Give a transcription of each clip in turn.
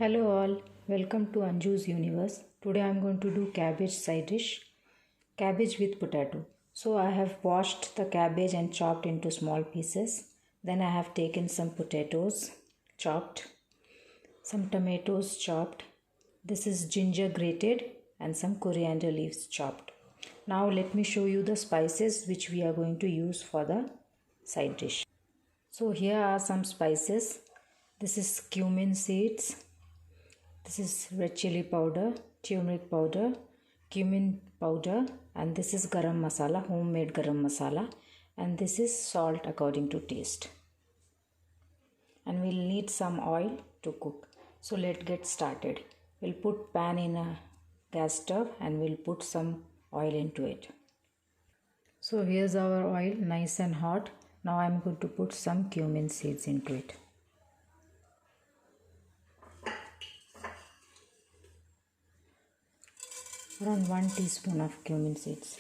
Hello all, welcome to Anjus universe. Today I am going to do cabbage side dish, cabbage with potato. So I have washed the cabbage and chopped into small pieces. Then I have taken some potatoes chopped, some tomatoes chopped. This is ginger grated and some coriander leaves chopped. Now let me show you the spices which we are going to use for the side dish. So here are some spices. This is cumin seeds. This is red chili powder, turmeric powder, cumin powder, and this is garam masala, homemade garam masala, and this is salt according to taste. And we'll need some oil to cook. So let's get started. We'll put pan in a gas stove and we'll put some oil into it. So here's our oil, nice and hot. Now I'm going to put some cumin seeds into it. Around 1 teaspoon of cumin seeds.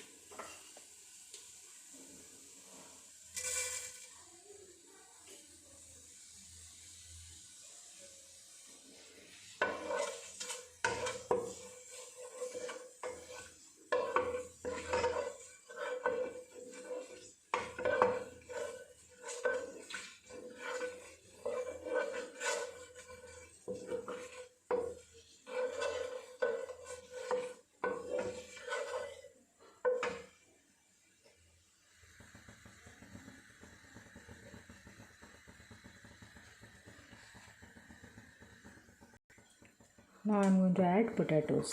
Now I'm going to add potatoes.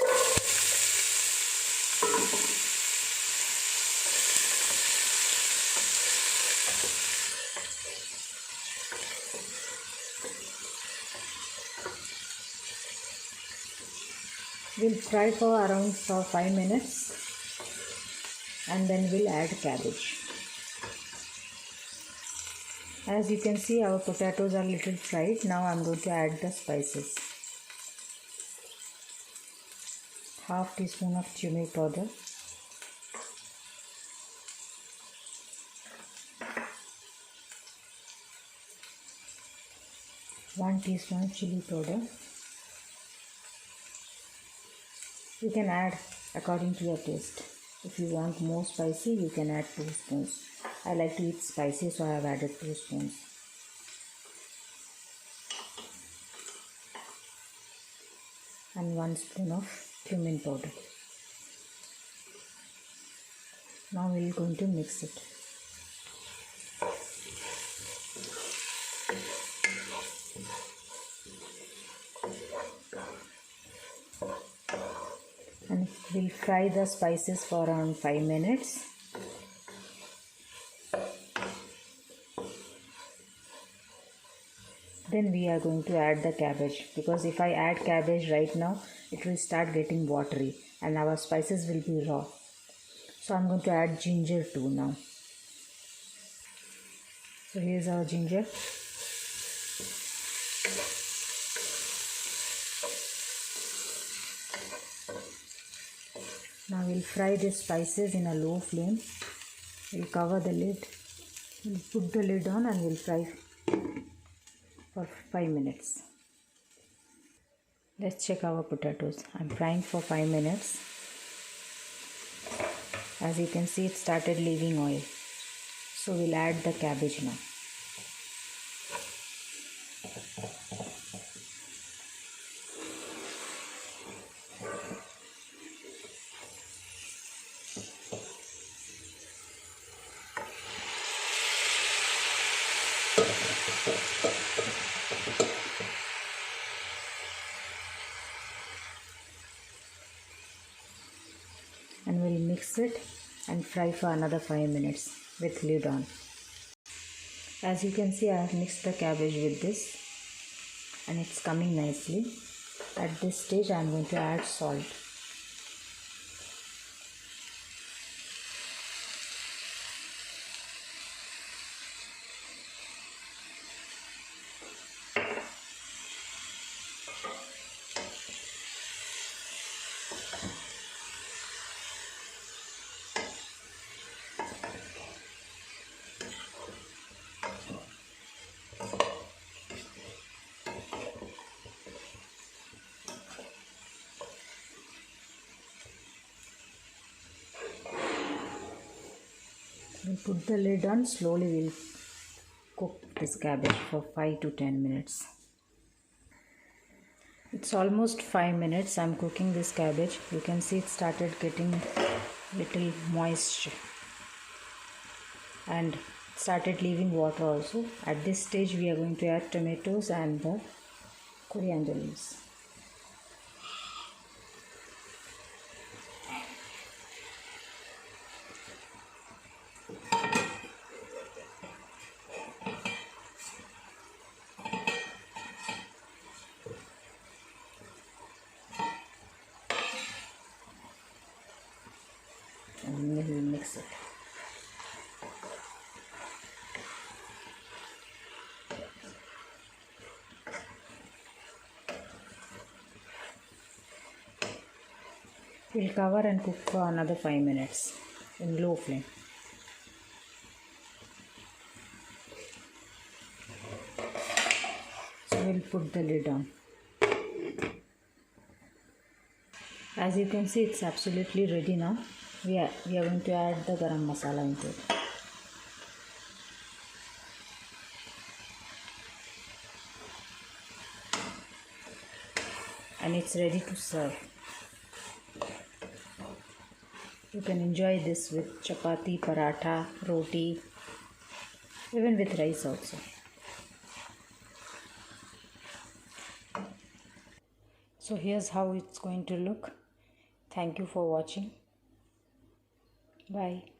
We'll fry for around 5 minutes and then we'll add cabbage. As you can see, our potatoes are little fried. Now I'm going to add the spices. Half teaspoon of turmeric powder, one teaspoon of chili powder. You can add according to your taste. If you want more spicy, you can add 2 spoons. I like to eat spicy, so I have added 2 spoons. And 1 spoon of cumin powder. Now we are going to mix it. And we'll fry the spices for around 5 minutes. Then we are going to add the cabbage, because if I add cabbage right now, it will start getting watery and our spices will be raw. So I'm going to add ginger too now. So here's our ginger. Now we'll fry these spices in a low flame. We'll cover the lid. We'll put the lid on and we'll fry for 5 minutes. Let's check our potatoes. I'm frying for 5 minutes. As you can see, it started leaving oil. So we'll add the cabbage now. And we'll mix it and fry for another 5 minutes with lid on. As you can see, I have mixed the cabbage with this and it's coming nicely. At this stage, I am going to add salt. We'll put the lid on. Slowly we'll cook this cabbage for 5 to 10 minutes. It's almost 5 minutes I'm cooking this cabbage. You can see it started getting little moist and started leaving water also. At this stage we are going to add tomatoes and the coriander leaves. And we'll mix it. We'll cover and cook for another 5 minutes in low flame. So we'll put the lid on. As you can see, it's absolutely ready now. We are going to add the garam masala into it. And it's ready to serve. You can enjoy this with chapati, paratha, roti, even with rice also. So here's how it's going to look. Thank you for watching. Bye.